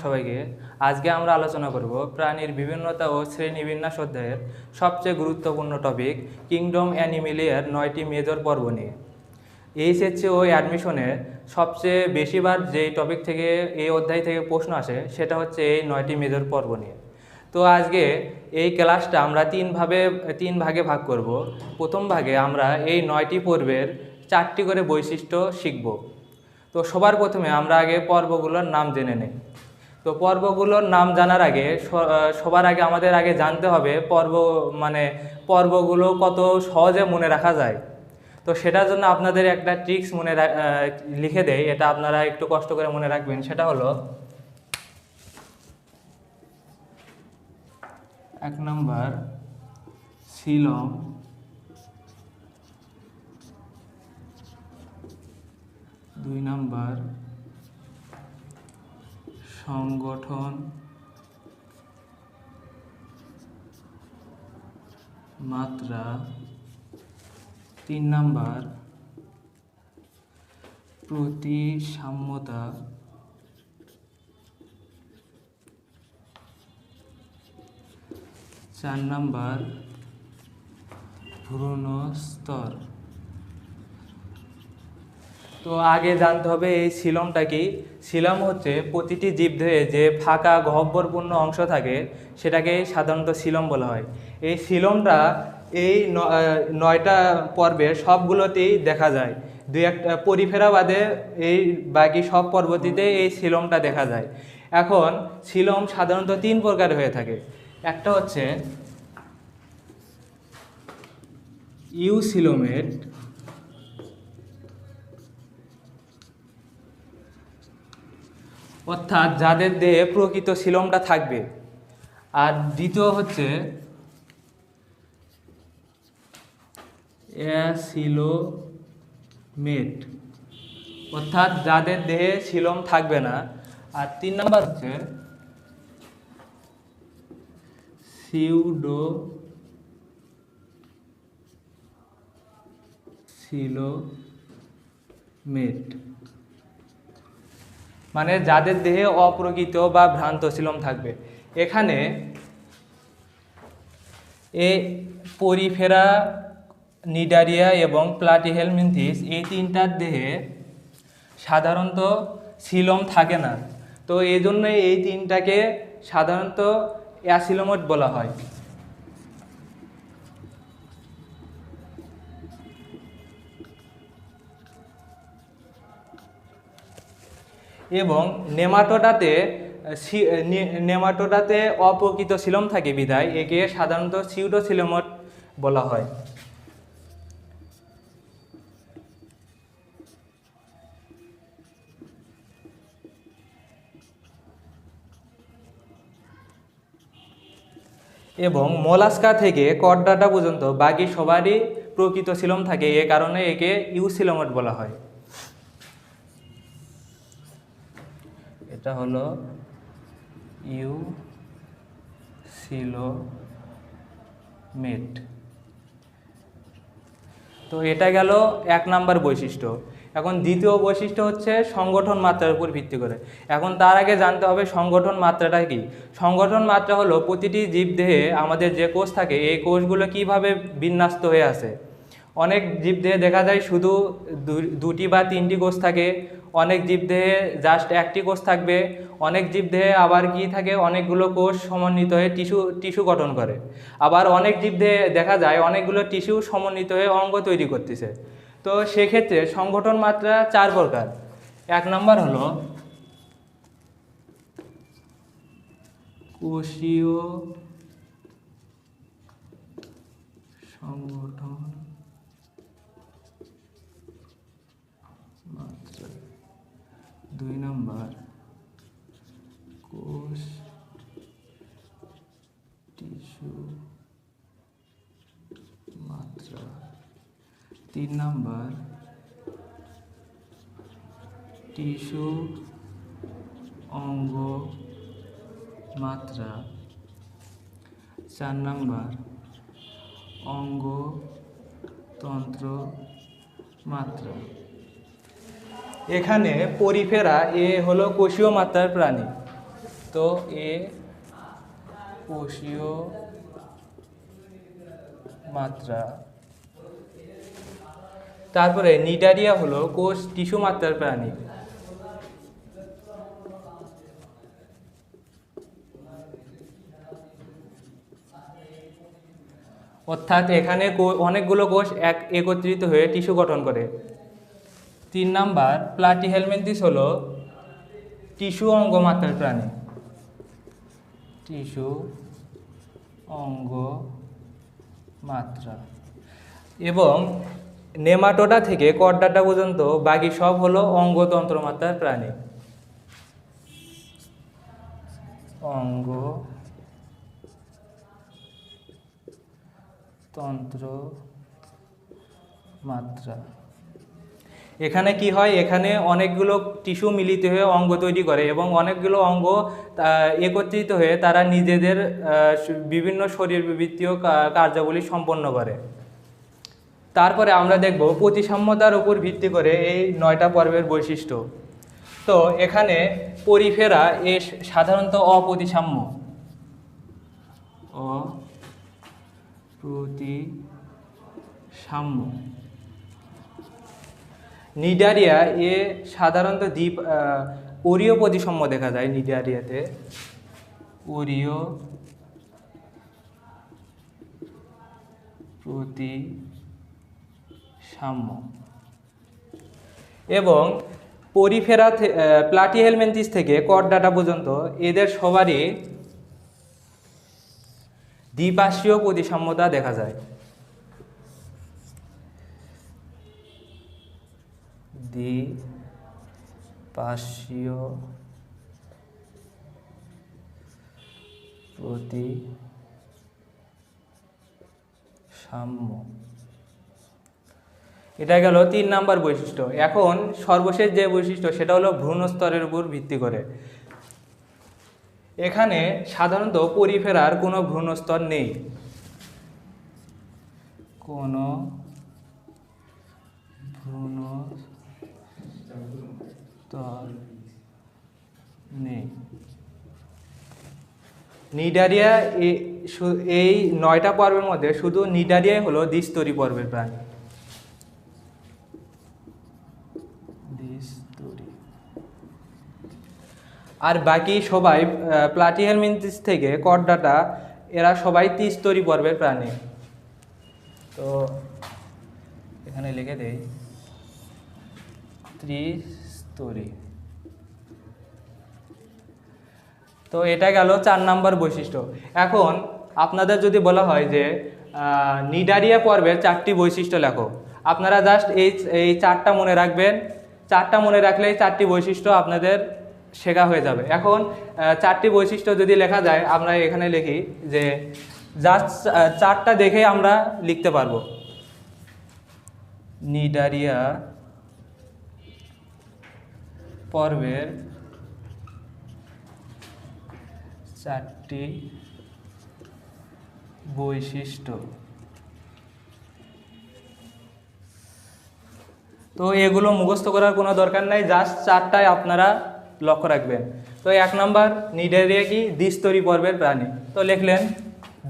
সবাইকে। আজকে আমরা আলোচনা করব প্রাণীর বিভিন্নতা ও শ্রেণীবিন্যাস অধ্যায়ের সবচেয়ে গুরুত্বপূর্ণ টপিক কিংডম অ্যানিমেলিয়ার 9টি মেজর পর্ব নিয়ে। এইচএসসি ও অ্যাডমিশনে সবচেয়ে বেশিবার যেই টপিক থেকে এই অধ্যায় থেকে প্রশ্ন আসে সেটা হচ্ছে এই 9টি মেজর পর্ব নিয়ে। তো আজকে এই ক্লাসটা আমরা তিন ভাগে ভাগ করব। প্রথম ভাগে আমরা এই 9টি পর্বের 4টি করে বৈশিষ্ট্য শিখব। তো সবার প্রথমে আমরা আগে পর্বগুলোর নাম জেনে নেই। তো পর্বগুলোর নাম জানার আগে সবার আগে আমাদের জানতে হবে পর্বগুলো কত সহজে মনে রাখা যায়। তো সেটার জন্য আপনাদের একটা ট্রিক্স লিখে দেয়, এটা আপনারা একটু কষ্ট করে মনে রাখবেন। সেটা হলো 1 নম্বর সিলম, 2 নম্বর সংগঠন, মাত্রা, 3 নম্বর প্রতিসাম্যতা, 4 নম্বর ভ্রূণ স্তর। তো আগে জানতে হবে এই সিলমটা কি। সিলম হচ্ছে প্রতিটি জীবদেহে যে ফাঁকা গহ্বরপূর্ণ অংশ থাকে সেটাকে সাধারণত সিলম বলা হয়। এই সিলমটা এই 9টা পর্বের সবগুলোতেই দেখা যায়, 2-1টা পরিফেরা বাদে এই বাকি সব পর্বটিতে এই সিলমটা দেখা যায়। এখন সিলম সাধারণত 3 প্রকার হয়ে থাকে। একটা হচ্ছে ইউসিলোমেট, অর্থাৎ যাদের দেহে প্রকৃত সিলমটা থাকবে। আর দ্বিতীয় হচ্ছে অ্যাসিলোমেট, অর্থাৎ যাদের দেহে সিলম থাকবে না। আর 3 নম্বর হচ্ছে সিউডো সিলোমেট, মানে যাদের দেহে অপ্রকৃত বা ভ্রান্ত সিলম থাকবে। এখানে এই পরিফেরা, নিডারিয়া এবং প্লাটিহেলমিনথিস এই 3টার দেহে সাধারণত সিলম থাকে না। তো এই জন্য এই 3টাকে সাধারণত অ্যাসিলোমেট বলা হয়। এবং নেমাটোডাতে অপ্রকৃত সিলম থাকে বিধায় একে সাধারণত সিউডোসিলোমেট বলা হয়। এবং মোলাস্কা থেকে করডাটা পর্যন্ত বাকি সবারই প্রকৃত সিলম থাকে, এ কারণে একে ইউসিলোমেট বলা হয়। এটা হলো ইউসিলোমেট। তো এটা গেল 1 নম্বর বৈশিষ্ট্য। এখন দ্বিতীয় বৈশিষ্ট্য হচ্ছে সংগঠন মাত্রার উপর ভিত্তি করে। এখন তার আগে জানতে হবে সংগঠন মাত্রাটা কি। সংগঠন মাত্রা হলো প্রতিটি জীবদেহে আমাদের যে কোষ থাকে এই কোষগুলো কিভাবে বিন্যস্ত হয়ে আছে। অনেক জীবদেহে দেখা যায় শুধু 2টি বা 3টি কোষ থাকে, অনেক জীবদেহে জাস্ট 1টি কোষ থাকবে, অনেক জীবদেহে আবার কি থাকে অনেকগুলো কোষ সমন্বিত হয়ে টিস্যু গঠন করে। আবার অনেক জীবদেহে দেখা যায় অনেকগুলো টিস্যু সমন্বিত হয়ে অঙ্গ তৈরি করতেছে। তো সেক্ষেত্রে সংগঠন মাত্রা 4 প্রকার। 1 নম্বর হলো কোষীয় সংগঠন মাত্রা, 2 নম্বর কোষ টিস্যু মাত্রা, 3 নম্বর টিস্যু অঙ্গ মাত্রা, 4 নম্বর অঙ্গতন্ত্র মাত্রা। এখানে পরিফেরা এ হলো কোষীয় মাত্রার প্রাণী। তো এ কোষীয় মাত্রা। তারপরে নিডারিয়া হলো কোষ টিস্যু মাত্রার প্রাণী। অর্থাৎ এখানে অনেকগুলো কোষ একত্রিত হয়ে টিস্যু গঠন করে। 3 নাম্বার প্লাটিহেলমিনথিস হলো টিস্যু অঙ্গ মাত্রার প্রাণী। টিস্যু অঙ্গ মাত্রা। এবং নেমাটোডা থেকে করডাটা পর্যন্ত বাকি সব হলো অঙ্গতন্ত্র মাত্রার প্রাণী। অঙ্গ তন্ত্র মাত্রা। এখানে কি হয়, এখানে অনেকগুলো টিস্যু মিলিত হয়ে অঙ্গ তৈরি করে এবং অনেকগুলো অঙ্গ একত্রিত হয়ে তারা নিজেদের বিভিন্ন শরীরবৃত্তীয় কার্যাবলী সম্পন্ন করে। তারপরে আমরা দেখব প্রতিসাম্যতার উপর ভিত্তি করে এই 9টা পর্বের বৈশিষ্ট্য। তো এখানে পরিফেরা এ সাধারণত অপ্রতিসাম্য। অপ্রতিসাম্য। নিডারিয়া এ সাধারণত ওরীয় প্রতিসাম্য দেখা যায়। নিডারিয়াতে ওরীয় প্রতিসাম্য। এবং পরিফেরা প্লাটিহেলমিনথিস থেকে করডাটা পর্যন্ত এদের সবারই দ্বিপার্শ্বীয় প্রতিসাম্যতা দেখা যায়। দ্বিপার্শ্বীয় প্রতিসাম্য। এটা গেল 3 নাম্বার বৈশিষ্ট্য। এখন সর্বশেষ যে বৈশিষ্ট্য সেটা হলো ভ্রূণ স্তরের উপর ভিত্তি করে। এখানে সাধারণত পরিফেরার কোনো ভ্রূণস্তর নেই। কোনো ভ্রূণস্তর নেই। নিডারিয়া এই 9টা পর্বের মধ্যে শুধু নিডারিয়াই হলো দ্বিস্তরী পর্বের প্রাণী। আর বাকি সবাই প্লাটিহেলমিনথিস থেকে করডাটা এরা সবাই ত্রিস্তরী পর্বের প্রাণী। তো এখানে লিখে দেই ত্রিস্তরী। তো এটা গেল 4 নাম্বার বৈশিষ্ট্য। এখন আপনাদের যদি বলা হয় যে নিডারিয়া পর্বের 4টি বৈশিষ্ট্য লেখো, আপনারা জাস্ট এই 4টা মনে রাখবেন। 4টা মনে রাখলেই 4টি বৈশিষ্ট্য আপনাদের শেখা হয়ে যাবে। এখন 4টি বৈশিষ্ট্য যদি লেখা যায়, আমরা এখানে লিখি যে জাস্ট 4টা দেখে আমরা লিখতে পারবো। নিডারিয়া পর্বের 4টি বৈশিষ্ট্য। তো এগুলো মুখস্থ করার কোনো দরকার নাই, জাস্ট 4টায় আপনারা লক্ষ্য রাখবেন। তো 1 নাম্বার নিডারিয়া কি দ্বিস্তরী পর্বের প্রাণী। তো লিখলেন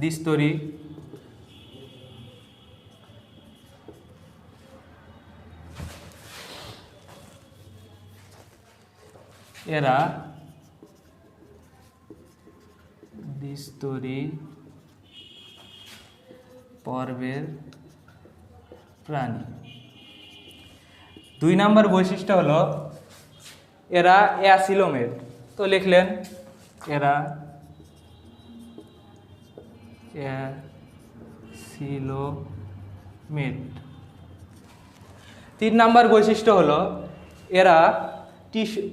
দ্বিস্তরী। এরা দ্বিস্তরী পর্বের প্রাণী। 2 নাম্বার বৈশিষ্ট্য হলো এরা অ্যাসিলোমেট। তো লিখলেন এরা অ্যাসিলোমেট। 3 নাম্বার বৈশিষ্ট্য হলো এরা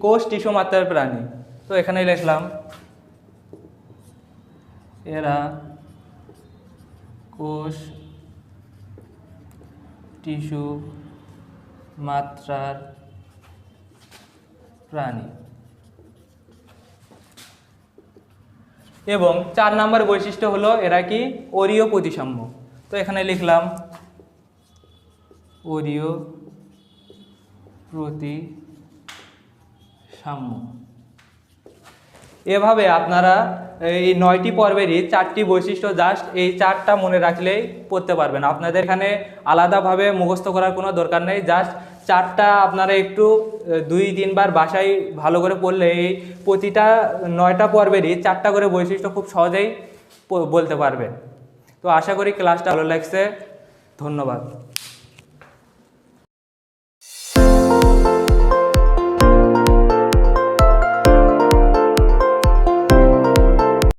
কোষ টিস্যু মাত্রার প্রাণী। তো এখানে লিখলাম এরা কোষ টিস্যু মাত্রার প্রাণী। এবং 4 নাম্বার বৈশিষ্ট্য হলো এরা কি ওরীয় প্রতিসাম্য। তো এখানে লিখলাম ওরীয় প্রতিসাম্য। এভাবে আপনারা এই 9টি পর্বেরই 4টি বৈশিষ্ট্য জাস্ট এই 4টা মনে রাখলেই পড়তে পারবেন। আপনাদের এখানে আলাদাভাবে মুখস্থ করার কোনো দরকার নেই, জাস্ট 4টা আপনারা একটু 2-3 বার বাসায় ভালো করে পড়লে এই প্রতিটা 9টা পর্বেরই 4টা করে বৈশিষ্ট্য খুব সহজেই বলতে পারবেন। তো আশা করি ক্লাসটা ভালো লাগছে। ধন্যবাদ।